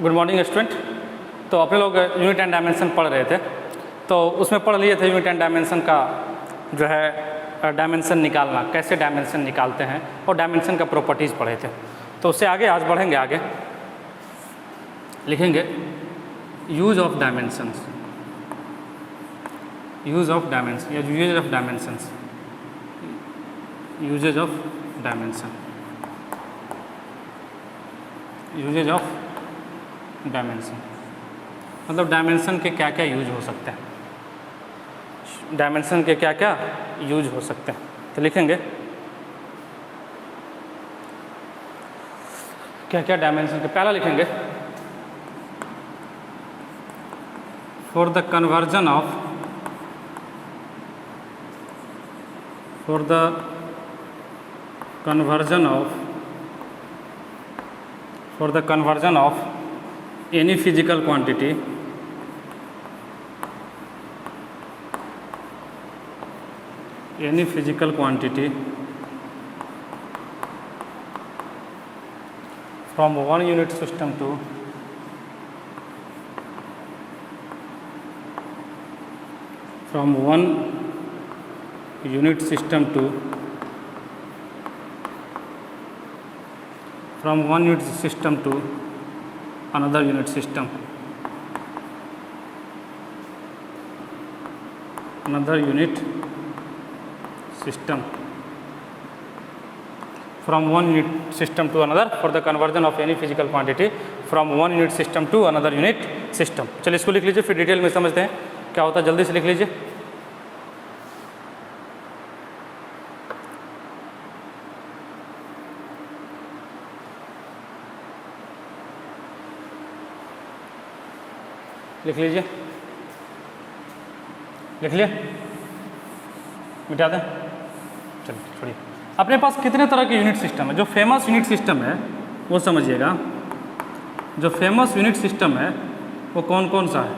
Good morning student. तो अपने लोग यूनिट एंड डायमेंशन पढ़ रहे थे, तो उसमें पढ़ लिए थे यूनिट एंड डायमेंशन का जो है डायमेंशन निकालना, कैसे डायमेंशन निकालते हैं, और डायमेंशन का प्रॉपर्टीज़ पढ़े थे। तो उससे आगे आज बढ़ेंगे, आगे लिखेंगे use of dimensions, use of dimension या usages of dimensions, usages of dimension, usages of dimension मतलब डायमेंशन के क्या क्या यूज हो सकते हैं, डायमेंशन के क्या क्या यूज हो सकते हैं। तो लिखेंगे क्या क्या डायमेंशन के। पहला लिखेंगे for the conversion of, for the conversion of, for the conversion of any physical quantity from one unit system to another unit system, another unit system, from one unit system to another, for the conversion of any physical quantity from one unit system to another unit system। चलिए इसको लिख लीजिए, फिर detail में समझते हैं क्या होता है। जल्दी से लिख लीजिए। लिख लीजिए, लिख लिए, मिटा दें। चलिए छोड़िए। अपने पास कितने तरह के यूनिट सिस्टम है। जो फेमस यूनिट सिस्टम है वो समझिएगा, जो फेमस यूनिट सिस्टम है वो कौन कौन सा है।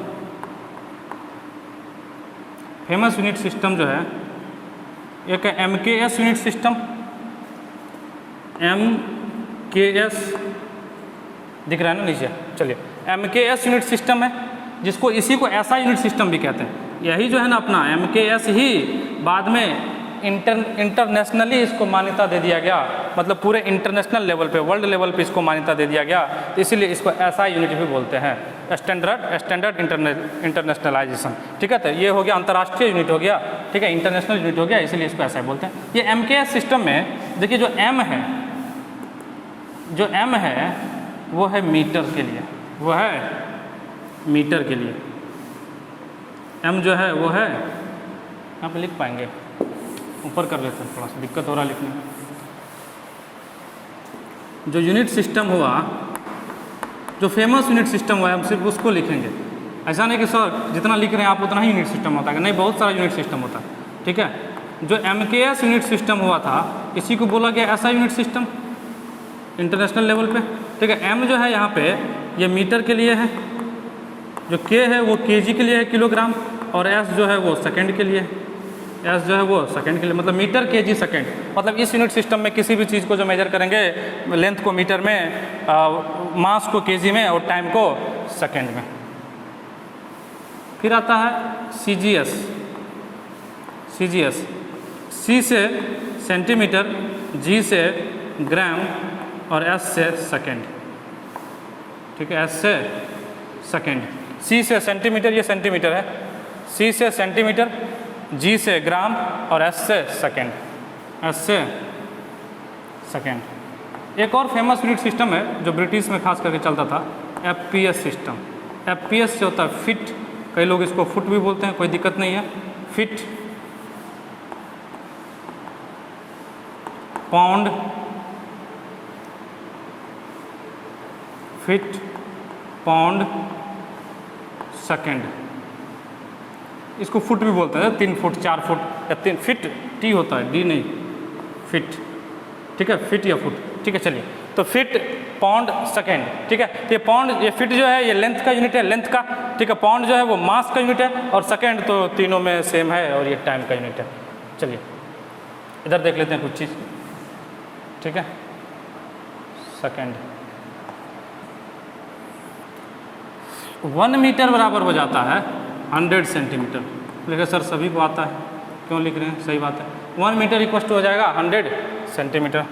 फेमस यूनिट सिस्टम जो है, एक है MKS यूनिट सिस्टम, MKS दिख रहा है ना नीचे। चलिए MKS यूनिट सिस्टम है, जिसको इसी को ऐसा यूनिट सिस्टम भी कहते हैं। यही जो है ना अपना MKS ही बाद में इंटरनेशनली इसको मान्यता दे दिया गया, मतलब पूरे इंटरनेशनल लेवल पे, वर्ल्ड लेवल पे इसको मान्यता दे दिया गया। तो इसीलिए इसको ऐसा यूनिट भी बोलते हैं, स्टैंडर्ड इंटरनेशनलाइजेशन। ठीक है, तो ये हो गया अंतर्राष्ट्रीय यूनिट हो गया, ठीक है, इंटरनेशनल यूनिट हो गया, इसीलिए इसको ऐसा बोलते हैं। ये MKS सिस्टम में देखिए जो M है, जो M है वो है मीटर के लिए, वो है मीटर के लिए। M जो है वो है, यहाँ पे लिख पाएंगे, ऊपर कर लेते हैं, थोड़ा सा दिक्कत हो रहा है लिखने में। जो यूनिट सिस्टम हुआ, जो फेमस यूनिट सिस्टम हुआ, हम सिर्फ उसको लिखेंगे। ऐसा नहीं कि सर जितना लिख रहे हैं आप उतना ही यूनिट सिस्टम होता है, नहीं, बहुत सारा यूनिट सिस्टम होता है। ठीक है, जो MKS यूनिट सिस्टम हुआ था इसी को बोला गया ऐसा यूनिट सिस्टम इंटरनेशनल लेवल पे। ठीक है, M जो है यहाँ पे ये मीटर के लिए है, जो K है वो kg के लिए है, किलोग्राम, और S जो है वो सेकंड के लिए है। S जो है वो सेकंड के लिए, मतलब मीटर kg सेकंड। मतलब इस यूनिट सिस्टम में किसी भी चीज़ को जो मेजर करेंगे, लेंथ को मीटर में, मास को kg में, और टाइम को सेकंड में। फिर आता है CGS, C से सेंटीमीटर, G से ग्राम, और S से सेकंड। ठीक है, S से सेकंड। C से सेंटीमीटर, ये सेंटीमीटर है, C से सेंटीमीटर, G से ग्राम, और S से सेकंड, S से सेकंड। एक और फेमस यूनिट सिस्टम है जो ब्रिटिश में खास करके चलता था, FPS सिस्टम। FPS से होता है फिट, कई लोग इसको फुट भी बोलते हैं, कोई दिक्कत नहीं है। Fit, pound, fit, pound, second. इसको फुट भी बोलते हैं, 3 फुट, 4 फुट, या 3 फिट, T होता है, D नहीं, फिट। ठीक है, फिट या फुट। ठीक है, चलिए, तो फिट, पाउंड, सेकंड। ठीक है, तो ये पाउंड, ये फिट जो है ये लेंथ का यूनिट है, लेंथ का। ठीक है, पाउंड जो है वो मास का यूनिट है, और सेकंड तो तीनों में सेम है, और ये टाइम का यूनिट है। चलिए इधर देख लेते हैं कुछ चीज़। ठीक है, सेकंड। 1 मीटर बराबर हो जाता है 100 सेंटीमीटर। लेकिन सर सभी को आता है, क्यों लिख रहे हैं? सही बात है। 1 मीटर इक्वल टू हो जाएगा 100 सेंटीमीटर।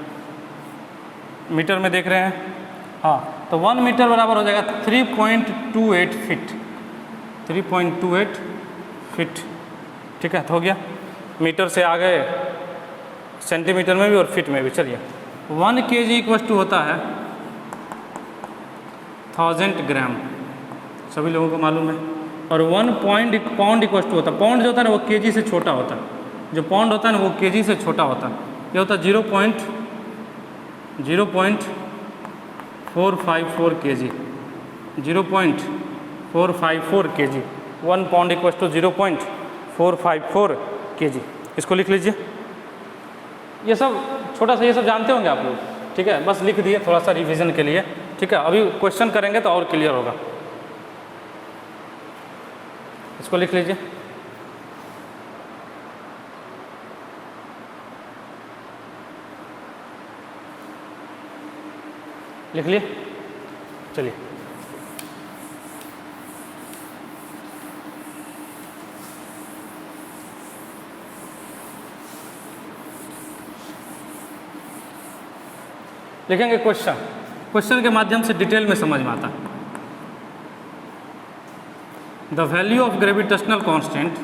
मीटर में देख रहे हैं, हाँ, तो 1 मीटर बराबर हो जाएगा 3.28 फीट। 3.28 फीट, ठीक है, तो हो गया। मीटर से आ गए सेंटीमीटर में भी और फीट में भी। चलिए 1 kg इक्वल टू होता है 1000 ग्राम, सभी लोगों को मालूम है। और 1 पाउंड इक्वल टू होता है, पाउंड जो होता है ना वो केजी से छोटा होता है, जो पाउंड होता है ना वो केजी से छोटा होता है। ये होता है 0.454 kg, 0.454 kg। 1 pound equal to 0.454 kg। इसको लिख लीजिए। ये सब छोटा सा, ये सब जानते होंगे आप लोग, ठीक है, बस लिख दिए थोड़ा सा रिवीजन के लिए, ठीक है। अभी क्वेश्चन करेंगे तो और क्लियर होगा। इसको लिख लीजिए। लिख लिए? चलिए लिखेंगे क्वेश्चन, क्वेश्चन के माध्यम से डिटेल में समझ में आता है। The value of gravitational constant,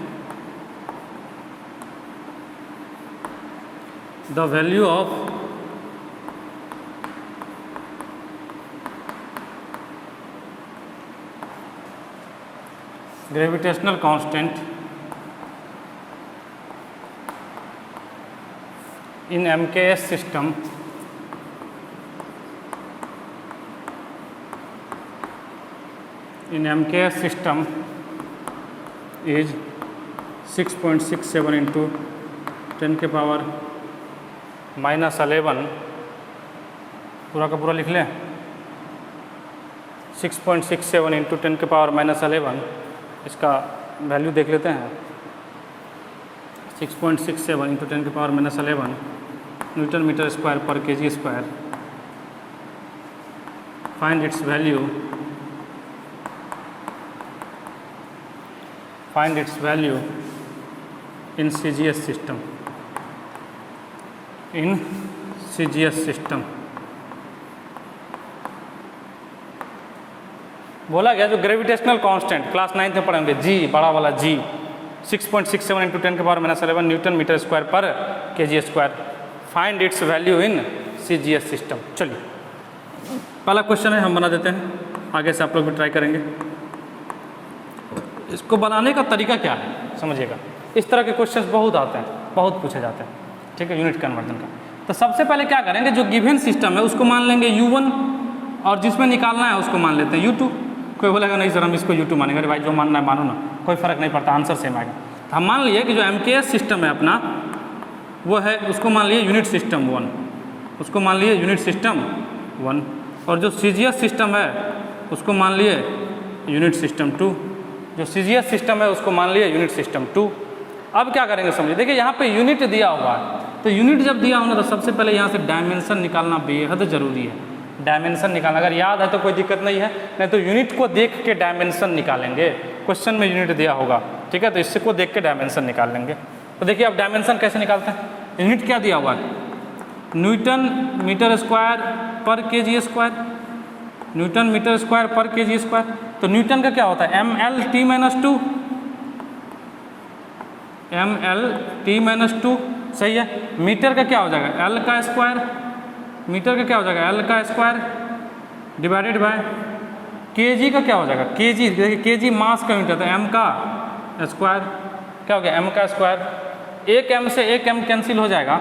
the value of gravitational constant in MKS system is 6.67 into 10 के पावर -11, पूरा का पूरा लिख लें। 6.67 इंटू 10 के पावर -11, इसका वैल्यू देख लेते हैं। 6.67 इंटू 10 के पावर -11 न्यूटन मीटर स्क्वायर पर kg square. Find its value, find its value in CGS system, in CGS system. बोला गया जो ग्रेविटेशनल कांस्टेंट क्लास 9th में पढ़ेंगे, जी बड़ा वाला जी, 6.67 इंटू 10 के पावर -11 न्यूटन मीटर स्क्वायर पर kg square. Find its value in CGS system. चलिए पहला क्वेश्चन है, हम बना देते हैं, आगे से आप लोग भी ट्राई करेंगे। इसको बनाने का तरीका क्या है समझिएगा। इस तरह के क्वेश्चंस बहुत आते हैं, बहुत पूछे जाते हैं, ठीक है, यूनिट कन्वर्जन का। तो सबसे पहले क्या करेंगे, जो गिवन सिस्टम है उसको मान लेंगे U1 और जिसमें निकालना है उसको मान लेते हैं U2। कोई बोलेगा नहीं सर हम इसको U2 मानेंगे, अरे भाई जो मानना है मानो ना, कोई फ़र्क नहीं पड़ता, आंसर सेम आएगा। तो हम मान लिए कि जो MKS सिस्टम है अपना वो है, उसको मान लिए यूनिट सिस्टम 1, उसको मान लिए यूनिट सिस्टम 1, और जो CGS सिस्टम है उसको मान लिए यूनिट सिस्टम 2, जो CGS सिस्टम है उसको मान लिए यूनिट सिस्टम 2। अब क्या करेंगे समझिए, देखिए यहाँ पे यूनिट दिया हुआ है, तो यूनिट जब दिया होना तो सबसे पहले यहाँ से डायमेंशन निकालना बेहद ज़रूरी है। डायमेंशन निकालना अगर याद है तो कोई दिक्कत नहीं है, नहीं तो यूनिट को देख के डायमेंशन निकालेंगे। क्वेश्चन में यूनिट दिया होगा, ठीक है, तो इससे को देख के डायमेंशन निकाल लेंगे। तो देखिए अब डायमेंशन कैसे निकालते हैं। यूनिट क्या दिया हुआ है, न्यूटन मीटर स्क्वायर पर kg square, newton metre square पर केजी स्क्वायर। तो न्यूटन का क्या होता है mL/t-2, mL/t-2, सही है। मीटर का क्या हो जाएगा L का स्क्वायर, मीटर का क्या हो जाएगा L का स्क्वायर डिवाइडेड बाय केजी का क्या हो जाएगा, केजी, देखिए केजी मास का यूनिट होता है, m का स्क्वायर, क्या हो गया m का स्क्वायर। एक m से एक m कैंसिल हो जाएगा,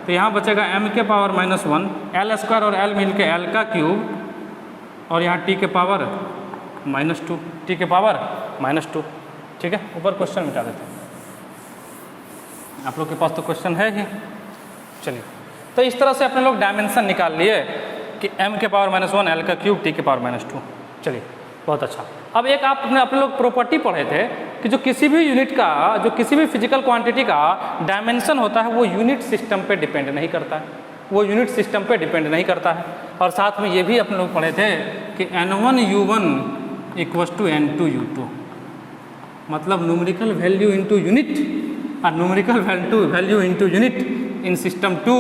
तो यहाँ बचेगा m के पावर -1, L स्क्वायर और L मिल के L का क्यूब, और यहाँ t के पावर -2, t के पावर -2, ठीक है। ऊपर क्वेश्चन मिटा देते हैं, आप लोग के पास तो क्वेश्चन है ही। चलिए तो इस तरह से अपने लोग डायमेंशन निकाल लिए कि m के पावर -1, L का क्यूब, t के पावर -2। चलिए बहुत अच्छा। अब एक अपने लोग प्रॉपर्टी पढ़े थे कि जो किसी भी यूनिट का, जो किसी भी फिजिकल क्वांटिटी का डायमेंशन होता है वो यूनिट सिस्टम पे डिपेंड नहीं करता है, वो यूनिट सिस्टम पे डिपेंड नहीं करता है। और साथ में ये भी अपने लोग पढ़े थे कि N1 U1 equals to N2U2, मतलब न्यूमेरिकल वैल्यू इंटू यूनिट और numerical value into unit in system 2,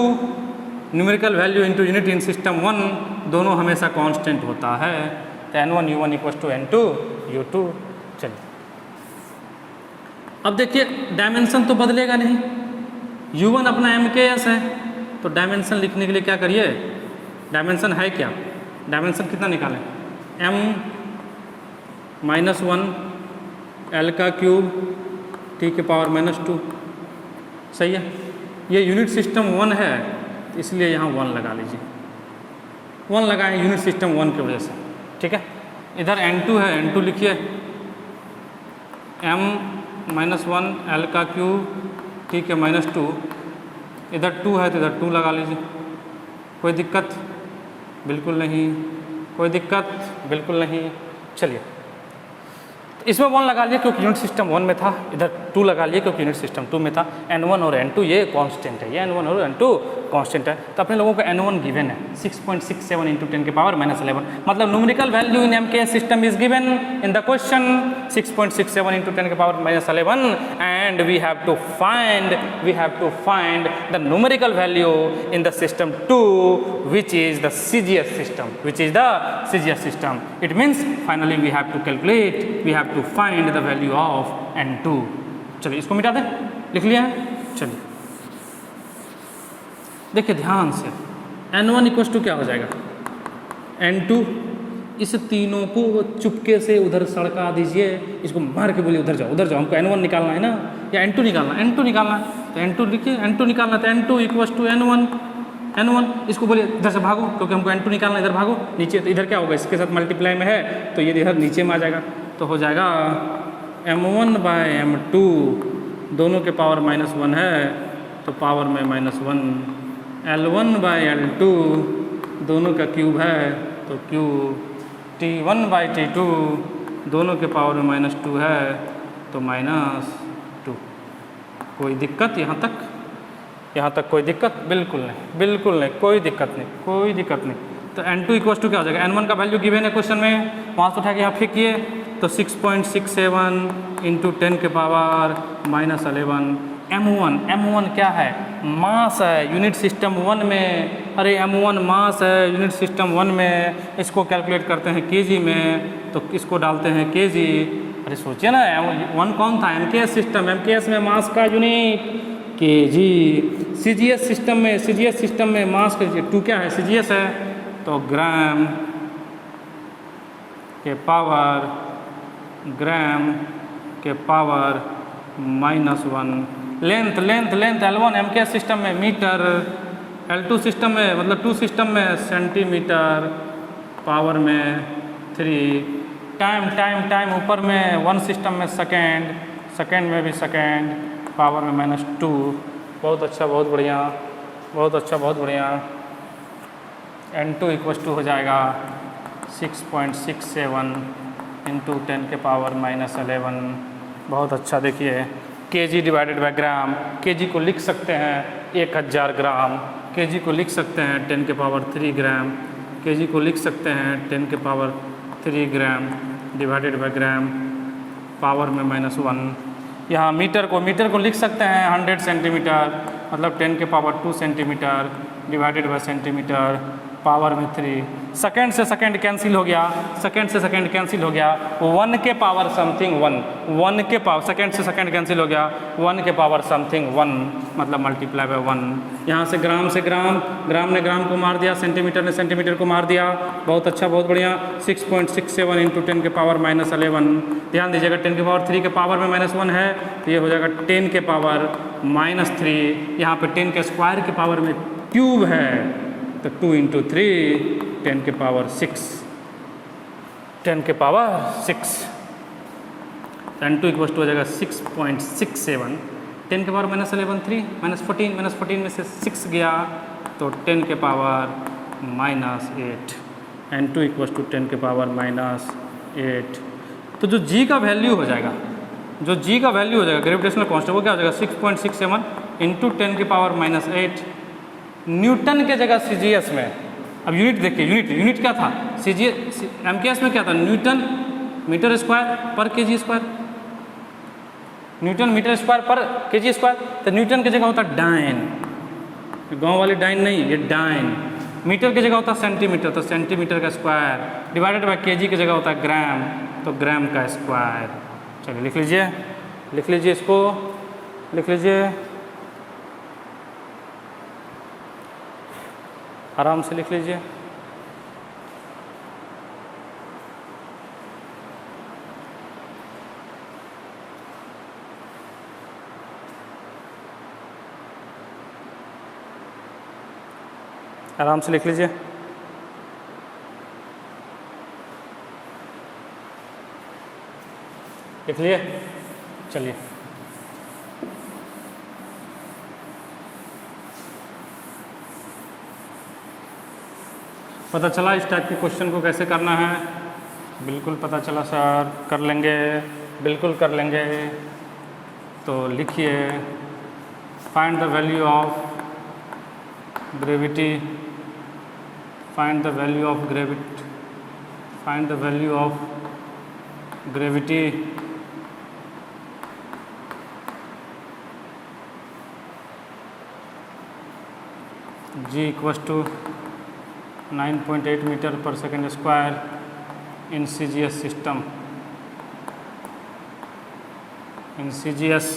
numerical value into unit in system 1 दोनों हमेशा कांस्टेंट होता है। तो N1U1 इक्वल्स टू N2U2। चलिए अब देखिए डायमेंशन तो बदलेगा नहीं, U1 अपना MKS है, तो डायमेंशन लिखने के लिए क्या करिए, डायमेंशन है क्या, डायमेंशन कितना निकालें, M-1 L का क्यूब T के पावर -2, सही है। ये यूनिट सिस्टम 1 है तो इसलिए यहाँ 1 लगा लीजिए, 1 लगाएं यूनिट सिस्टम 1 की वजह से, ठीक है। इधर N2 है, N2 लिखिए, M-1 L का क्यूब T के -2, इधर 2 है तो इधर 2 लगा लीजिए। कोई दिक्कत? बिल्कुल नहीं, कोई दिक्कत बिल्कुल नहीं। चलिए इसमें 1 लगा लिए क्योंकि यूनिट सिस्टम 1 में था, इधर 2 लगा लिए क्योंकि यूनिट सिस्टम 2 में था। N1 और N2 ये कांस्टेंट है, ये N1 और N2 कांस्टेंट है। तो अपने लोगों को N1 गिवन है 6.67 × 10 के पावर -11, मतलब numerical value in MKS system is given in the question 6.67 × 10 के power -11 and we have to find the numerical value in the system 2 which is the CGS system, it means finally we have to calculate, we have to find the value of N2। चलिए इसको मिटा दें, लिख लिया है। चलिए देखिए ध्यान से, N1 इक्वल्स टू क्या हो जाएगा, N2, इस तीनों को चुपके से उधर सड़का दीजिए, इसको मार के बोलिए उधर जाओ, हमको N1 निकालना है ना या N2 निकालना है, N2 निकालना है तो N2 लिखिए, N2 निकालना है तो N2 इक्वल्स टू N1, इसको बोलिए इधर से भागो क्योंकि हमको N2 निकालना है, इधर भागो नीचे, तो इधर क्या होगा, इसके साथ मल्टीप्लाई में है तो ये इधर नीचे में आ जाएगा, तो हो जाएगा M1/M2, दोनों के पावर -1 है तो पावर में -1, L1/L2, दोनों का क्यूब है तो क्यूब, T1/T2, दोनों के पावर में -2 है तो -2। कोई दिक्कत यहाँ तक कोई दिक्कत? बिल्कुल नहीं, कोई दिक्कत नहीं। तो N2 इक्वल्स टू क्या हो जाएगा, N1 का वैल्यू गिवन है क्वेश्चन में, वहाँ से उठा के यहाँ फेंकिए तो 6.67 × 10 के पावर -11। M1 क्या है, मास है यूनिट सिस्टम 1 में, अरे M1 मास है यूनिट सिस्टम 1 में, इसको कैलकुलेट करते हैं केजी में तो इसको डालते हैं केजी। अरे सोचिए ना, M1 कौन था, MKS सिस्टम, MKS में मास का यूनिट केजी। CGS सिस्टम में मास का 2 क्या है, CGS है तो ग्राम के power -1। Length L1 MKS system में मीटर, L2 सिस्टम में मतलब 2 सिस्टम में सेंटीमीटर, पावर में 3। टाइम ऊपर में 1 सिस्टम में सेकेंड में भी सेकेंड, पावर में -2। बहुत अच्छा, बहुत बढ़िया। N2 इक्वल्स टू हो जाएगा 6.67 × 10 के पावर -11। बहुत अच्छा, देखिए KG divided by gram, KG को लिख सकते हैं 1000 ग्राम, केजी को लिख सकते हैं 10 के पावर 3 ग्राम, केजी को लिख सकते हैं 10 के power 3 gram divided by gram, power में -1। यहाँ मीटर को लिख सकते हैं 100 सेंटीमीटर, मतलब 10 के power 2 centimetre divided by centimetre, power में 3। सेकेंड से सेकेंड कैंसिल हो गया, 1 के पावर समथिंग 1 के पावर, सेकेंड से सेकेंड कैंसिल हो गया, 1 के पावर समथिंग 1, मतलब मल्टीप्लाई बाय 1। यहाँ से ग्राम ने ग्राम को मार दिया, सेंटीमीटर ने सेंटीमीटर को मार दिया। बहुत अच्छा, बहुत बढ़िया। 6.67 × 10 के पावर -11। ध्यान दीजिएगा 10 के पावर 3 के पावर में -1 है तो ये हो जाएगा 10 के पावर -3। यहाँ पे 10 के स्क्वायर के पावर में क्यूब है तो 2 × 3 10 के पावर 6, 10 के पावर 6। N2 इक्वल्स टू हो जाएगा 6.67, 10 के पावर -11 3, -14 में से 6 गया तो 10 के पावर -8। N2 इक्वल्स टू 10 के पावर -8। तो जो G का वैल्यू हो जाएगा, ग्रेविटेशनल कांस्टेंट, वो क्या हो जाएगा 6.67 × 10 के पावर -8 न्यूटन के जगह CGS में। अब यूनिट देखिए, यूनिट क्या था, MKS में क्या था, न्यूटन मीटर स्क्वायर पर kg square, newton metre square पर केजी स्क्वायर, तो न्यूटन की जगह होता है डाइन, गांव वाली डाइन नहीं, ये डाइन। मीटर की जगह होता है सेंटीमीटर, तो सेंटीमीटर का स्क्वायर, डिवाइडेड बाय केजी की जगह होता है ग्राम, तो ग्राम का स्क्वायर। चलिए लिख लीजिए, लिख लीजिए, इसको लिख लीजिए, आराम से लिख लीजिए। आराम से लिख लीजिए। लिख लिए? चलिए, पता चला इस टाइप के क्वेश्चन को कैसे करना है? बिल्कुल पता चला सर, कर लेंगे, बिल्कुल कर लेंगे। तो लिखिए, find the value of gravity, find the value of gravity, find the value of gravity G equals to 9.8 metre per second square in CGS system, in CGS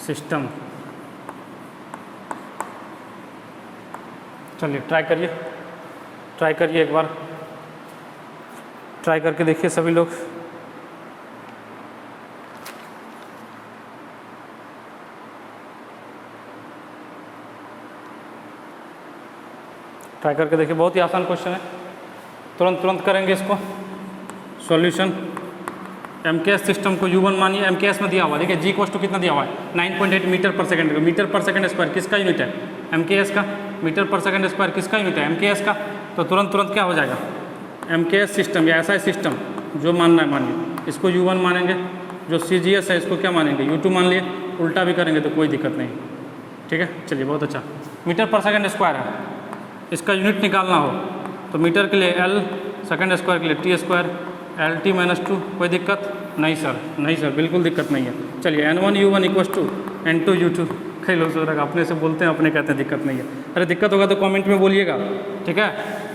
system. चलिए ट्राई करिए, ट्राई करिए, एक बार ट्राई करके देखिए सभी लोग। Try करके देखिए, बहुत ही आसान क्वेश्चन है, तुरंत तुरंत करेंगे इसको। सॉल्यूशन, MKS सिस्टम को U1 मानिए, MKS में दिया हुआ, देखिए G इक्वल्स टू कितना दिया हुआ है 9.8 मीटर पर सेकंड। मीटर पर सेकंड स्क्वायर किसका यूनिट है? MKS का। मीटर पर सेकंड स्क्वायर किसका यूनिट है? MKS का। तो तुरंत तुरंत क्या हो जाएगा? MKS सिस्टम या ऐसा सिस्टम जो मानना है मानिए, इसको U1 मानेंगे, जो CGS है इसको क्या मानेंगे? U2 मान लिए, उल्टा भी करेंगे तो कोई दिक्कत नहीं, ठीक है। चलिए बहुत अच्छा, मीटर पर सेकंड स्क्वायर है, इसका यूनिट निकालना हो तो मीटर के लिए L, सेकंड स्क्वायर के लिए T स्क्वायर, LT-2, कोई दिक्कत नहीं सर? नहीं सर, बिल्कुल दिक्कत नहीं है। चलिए N1 U1 equals to N2 U2, कई लोग सोच रहे अपने से बोलते हैं, अपने कहते हैं दिक्कत नहीं है। अरे दिक्कत होगा तो कमेंट में बोलिएगा, ठीक है,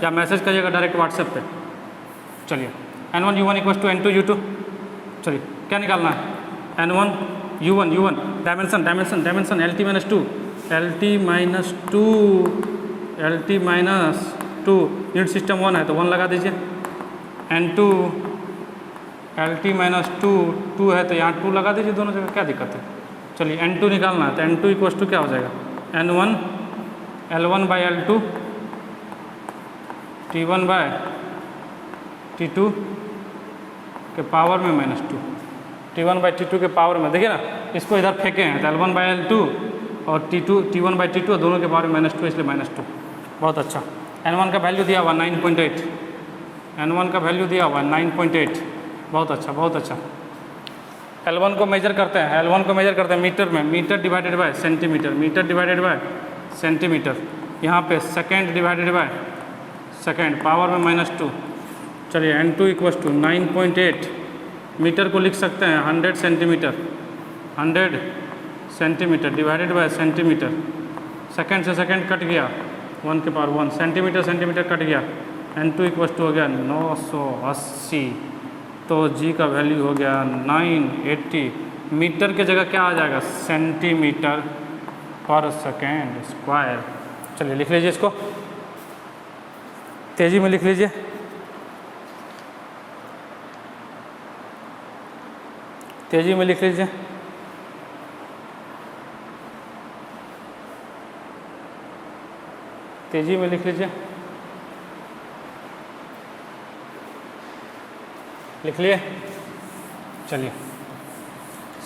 या मैसेज करिएगा डायरेक्ट व्हाट्सएप पे। चलिए N1 U1 equals to N2 U2, चलिए क्या निकालना है? N1 U1 dimension dimension dimension LT-2, LT-2 unit system 1 है तो 1 लगा दीजिए। N2 LT-2 है तो यहाँ 2 लगा दीजिए दोनों जगह, क्या दिक्कत है? चलिए N2 निकालना है तो N2 इक्वल्स टू क्या हो जाएगा? N1 L1 by L2 T1 bye T2 के पावर में -2, T1 बाई T2 के पावर में, देखिए ना, इसको इधर फेंके हैं तो L1 बाई L2 और T1 बाई T2 दोनों के पावर में -2, इसलिए -2। बहुत अच्छा। N1 का वैल्यू दिया हुआ 9.8, N1 का वैल्यू दिया हुआ 9.8, बहुत अच्छा बहुत अच्छा। L1 को मेजर करते हैं, L1 को मेजर करते हैं मीटर में, metre divided by centimetre, metre divided by centimetre, यहाँ पे second divided by second, power में -2। चलिए N2 इक्वल्स टू 9.8, मीटर को लिख सकते हैं 100 centimetre, 100 centimetre divided by centimetre, second से सेकेंड कट गया, 1 के पावर 1, सेंटीमीटर सेंटीमीटर कट गया, N2 इक्वल्स टू हो गया 980, तो G का वैल्यू हो गया 980। मीटर की जगह क्या आ जाएगा? सेंटीमीटर पर सेकेंड स्क्वायर। चलिए लिख लीजिए इसको, तेजी में लिख लीजिए। तेजी में लिख लीजिए। तेजी में लिख लीजिए। लिख लिए? चलिए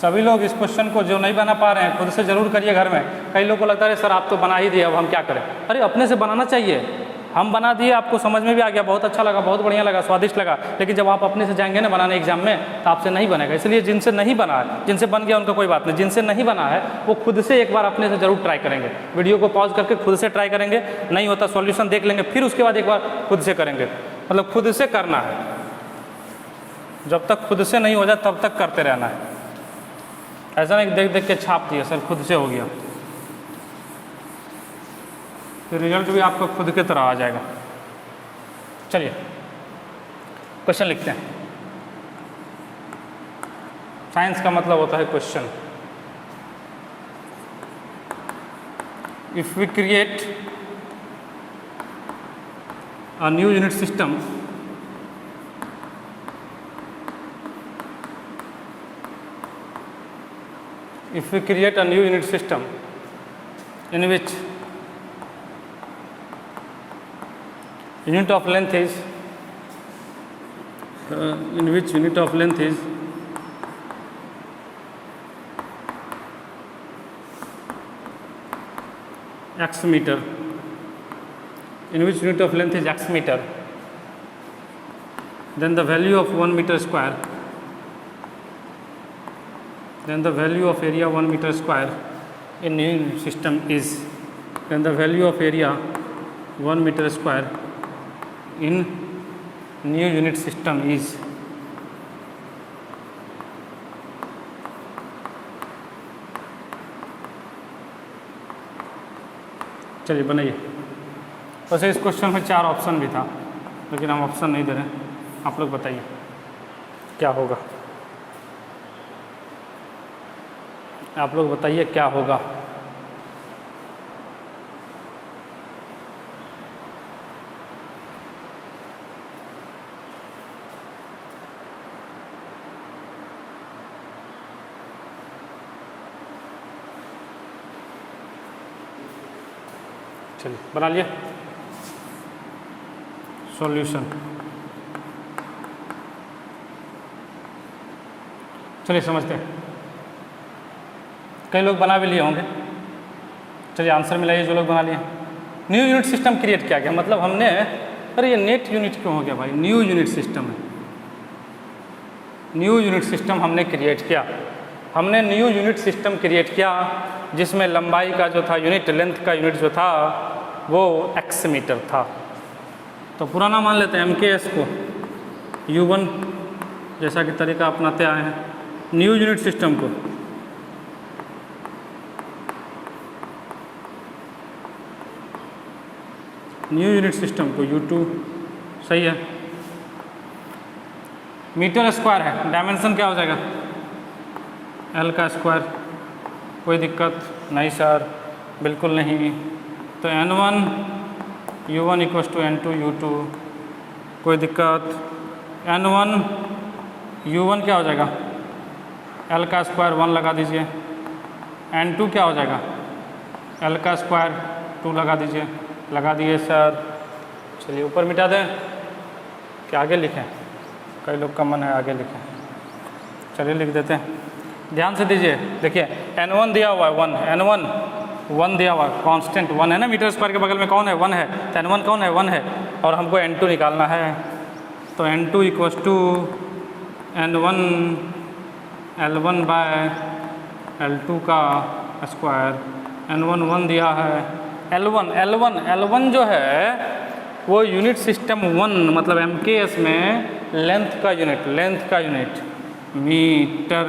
सभी लोग इस क्वेश्चन को जो नहीं बना पा रहे हैं खुद से ज़रूर करिए घर में। कई लोगों को लगता है सर आप तो बना ही दिए, अब हम क्या करें? अरे अपने से बनाना चाहिए। हम बना दिए, आपको समझ में भी आ गया, बहुत अच्छा लगा, बहुत बढ़िया लगा, स्वादिष्ट लगा, लेकिन जब आप अपने से जाएंगे ना बनाने एग्जाम में तो आपसे नहीं बनेगा। इसलिए जिनसे नहीं बना है, जिनसे बन गया उनका कोई बात नहीं, जिनसे नहीं बना है वो खुद से एक बार अपने से ज़रूर ट्राई करेंगे। वीडियो को पॉज करके खुद से ट्राई करेंगे, नहीं होता सॉल्यूशन देख लेंगे, फिर उसके बाद एक बार खुद से करेंगे, मतलब खुद से करना है। जब तक खुद से नहीं हो जाए तब तक करते रहना है। ऐसा नहीं देख देख के छाप दिया सर खुद से हो गया, तो रिजल्ट भी आपका खुद के तरह आ जाएगा। चलिए क्वेश्चन लिखते हैं। साइंस का मतलब होता है question. If we create a new unit system if we create a new unit system in which unit of length is x meter, in which unit of length is x meter, then the value of 1 meter square, then the value of area 1 meter square in new unit system is, then the value of area 1 meter square in new unit system is, चलिए बनाइए। वैसे इस question में 4 option भी था, लेकिन हम option नहीं दे रहे, आप लोग बताइए क्या होगा। आप लोग बताइए क्या होगा। चलिए बना लिए सॉल्यूशन। चलिए समझते हैं। कई लोग बना भी लिए होंगे। चलिए आंसर मिलाइए जो लोग बना लिए। न्यू यूनिट सिस्टम क्रिएट किया गया, मतलब हमने, अरे ये नेट यूनिट क्यों हो गया भाई, न्यू यूनिट सिस्टम है। न्यू यूनिट सिस्टम हमने क्रिएट किया। हमने न्यू यूनिट सिस्टम क्रिएट किया जिसमें लंबाई का जो था यूनिट, लेंथ का यूनिट जो था वो x मीटर था। तो पुराना मान लेते हैं MKS को U1 जैसा कि तरीका अपनाते आए हैं। न्यू यूनिट सिस्टम को U2 सही है। मीटर स्क्वायर है, डायमेंशन क्या हो जाएगा L का स्क्वायर। कोई दिक्कत नहीं सर, बिल्कुल नहीं। तो N1 U1 equals to N2 U2, कोई दिक्कत। N1 U1 क्या हो जाएगा, L का स्क्वायर 1 लगा दीजिए। N2 क्या हो जाएगा, L का स्क्वायर 2 लगा दीजिए। लगा दिए सर। चलिए ऊपर मिटा दें कि आगे लिखें, कई लोग का मन है आगे लिखें। चलिए लिख देते हैं, ध्यान से दीजिए। देखिए N1 दिया हुआ है 1, N1 1 दिया हुआ है, कांस्टेंट 1 है ना, मीटर स्क्वायर के बगल में कौन है 1 है, तो N1 कौन है 1 है। और हमको N2 निकालना है, तो N2 equals to N1 L1 bye L2 का स्क्वायर। N1 1 दिया है, L1 जो है वो यूनिट सिस्टम 1 मतलब MKS में लेंथ का यूनिट मीटर।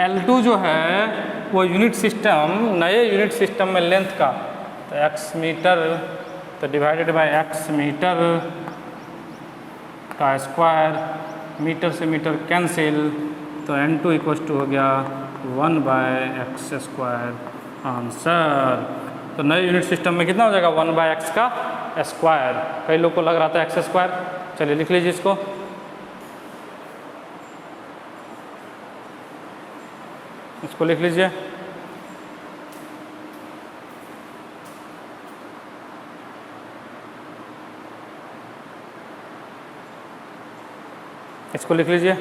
L2 जो है वो यूनिट सिस्टम, नए यूनिट सिस्टम में लेंथ का, तो x मीटर, तो डिवाइडेड बाय x मीटर का स्क्वायर। मीटर से मीटर कैंसिल, तो N2 इक्वल्स टू हो गया 1 बाय x स्क्वायर आंसर। तो नए यूनिट सिस्टम में कितना हो जाएगा 1 बाय x का स्क्वायर। कई लोग को लग रहा था x स्क्वायर। चलिए लिख लीजिए इसको। लिख लीजिए। इसको लिख लीजिए।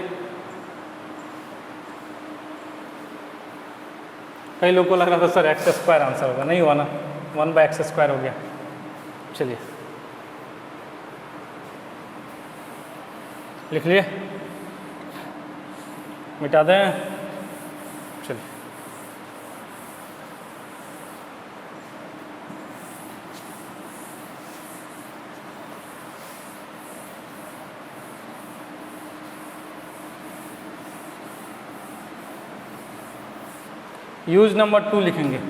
कई लोगों को लग रहा था सर x स्क्वायर आंसर होगा, नहीं हुआ ना, 1 बाय x स्क्वायर हो गया। चलिए लिख लिए, मिटा दें। चलिए यूज नंबर 2 लिखेंगे,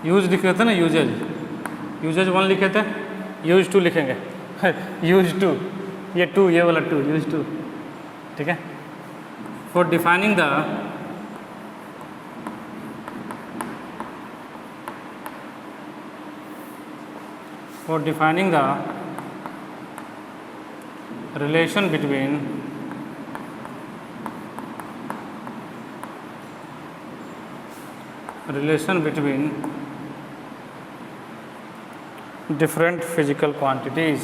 यूज लिखे थे ना, यूजेज 1 लिखे थे, यूज 2 लिखेंगे यूज 2, ये 2, ये वाला 2, यूज 2, ठीक है। For defining the relation between different physical quantities,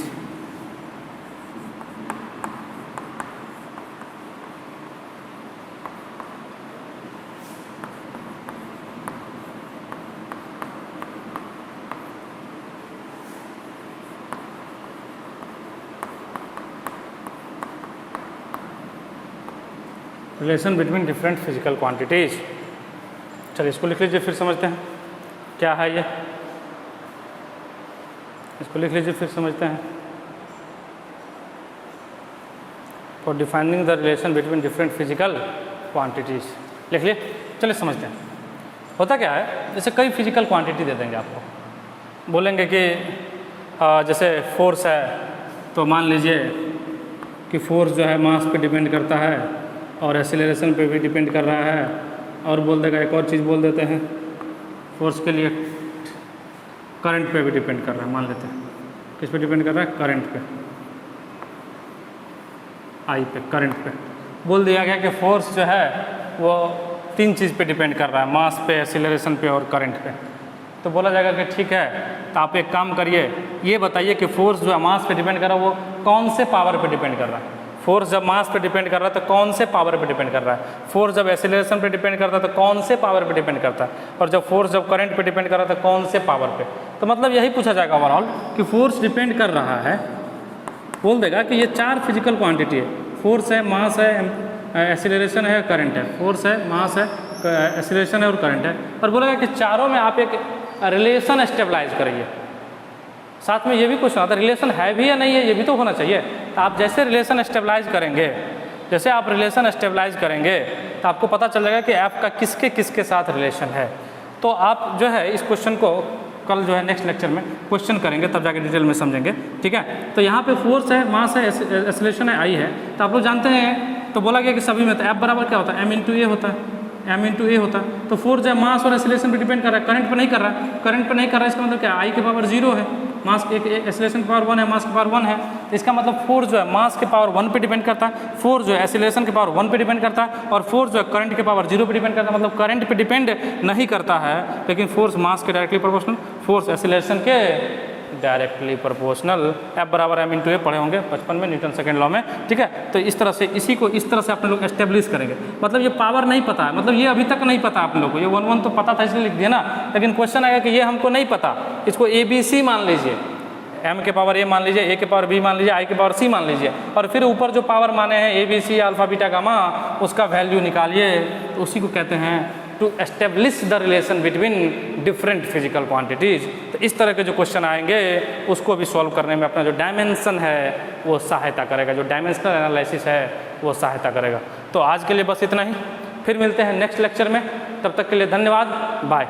relation between different physical quantities. चलिए इसको लिख लीजिए, फिर समझते हैं क्या है ये, इसको लिख लीजिए फिर समझते हैं। For defining the relation between different physical quantities लिख लिए। चलिए समझते हैं होता क्या है। जैसे कई फिजिकल क्वांटिटी दे देंगे आपको, बोलेंगे कि जैसे फोर्स है, तो मान लीजिए कि फोर्स जो है मास पे डिपेंड करता है और एक्सीलरेशन पे भी डिपेंड कर रहा है, और बोल देगा एक और चीज़ बोल देते हैं, फोर्स के लिए करंट पे भी डिपेंड कर रहा है, मान लेते हैं किस पे डिपेंड कर रहा है, करंट पे, आई पे, करंट पे। बोल दिया गया कि फोर्स जो है वो 3 चीज़ पे डिपेंड कर रहा है, मास पे, एक्सीलरेशन पे और करंट पे। तो बोला जाएगा कि ठीक है, तो आप एक काम करिए, ये बताइए कि फोर्स जो है मास पे डिपेंड कर रहा है वो कौन से पावर पे डिपेंड कर रहा है। फोर्स जब मास पे डिपेंड कर रहा है तो कौन से पावर पे डिपेंड कर रहा है। फोर्स जब एक्सीलरेशन पे डिपेंड करता है तो कौन से पावर पे डिपेंड करता है। और जब फोर्स जब करंट पे डिपेंड कर रहा है तो कौन से पावर पे। तो मतलब यही पूछा जाएगा ओवरऑल कि फोर्स डिपेंड कर रहा है, बोल देगा कि ये 4 फिजिकल क्वांटिटी है, फोर्स है, मास है, एक्सीलरेशन है, करंट है। फोर्स है, मास है, एक्सीलरेशन है और करंट है। और बोलेगा कि चारों में आप एक रिलेशन स्टेबलाइज करिए। साथ में ये भी क्वेश्चन आता है रिलेशन है भी या नहीं है, ये भी तो होना चाहिए। तो आप जैसे रिलेशन स्टेबलाइज करेंगे, जैसे आप रिलेशन स्टेबलाइज करेंगे तो आपको पता चल जाएगा कि ऐप का किसके किसके साथ रिलेशन है। तो आप जो है इस क्वेश्चन को कल जो है नेक्स्ट लेक्चर में क्वेश्चन करेंगे, तब जाके डिटेल में समझेंगे, ठीक है। तो यहाँ पे फोर्स है, मास है, एक्सीलरेशन है, आई है। तो आप लोग जानते हैं, तो बोला गया कि सभी में तो एफ बराबर क्या होता है, एम इंटू ए होता है, एम इंटू ए होता है। तो फोर्स जो है मास और एक्सीलरेशन पे डिपेंड कर रहा है, करंट पे नहीं कर रहा है। करंट पे नहीं कर रहा है इसका मतलब क्या, आई के पावर 0 है, मास एक एक्सीलरेशन की पावर 1 है, मास की पावर 1 है। तो इसका मतलब फोर्स जो है मास के पावर 1 पे डिपेंड करता है, फोर्स जो है एक्सीलरेशन के पावर 1 पे डिपेंड करता है, और फोर्स जो है करंट के पावर 0 पे डिपेंड करता है। मतलब करंट पे डिपेंड नहीं करता है, लेकिन फोर्स मास के डायरेक्टली प्रोपोर्शनल, फोर्स एक्सीलरेशन के डायरेक्टली प्रोपोर्शनल। एफ बराबर एम इंटू ए पढ़े होंगे बचपन में न्यूटन सेकेंड लॉ में, ठीक है। तो इस तरह से इसी को इस तरह से अपने लोग एस्टेब्लिश करेंगे। मतलब ये पावर नहीं पता है, मतलब ये अभी तक नहीं पता आप लोग को, ये 1 तो पता था इसलिए लिख दिया ना, लेकिन क्वेश्चन आएगा कि ये हमको नहीं पता, इसको ABC मान लीजिए, m के पावर a मान लीजिए, a के पावर b मान लीजिए, i के पावर c मान लीजिए, और फिर ऊपर जो पावर माने हैं ABC अल्फा बीटा गामा, उसका वैल्यू निकालिए। तो उसी को कहते हैं to establish the relation between different physical quantities. तो इस तरह के जो क्वेश्चन आएंगे उसको भी सॉल्व करने में अपना जो डायमेंशन है वो सहायता करेगा, जो डायमेंशनल एनालिसिस है वो सहायता करेगा। तो आज के लिए बस इतना ही, फिर मिलते हैं नेक्स्ट लेक्चर में, तब तक के लिए धन्यवाद, बाय।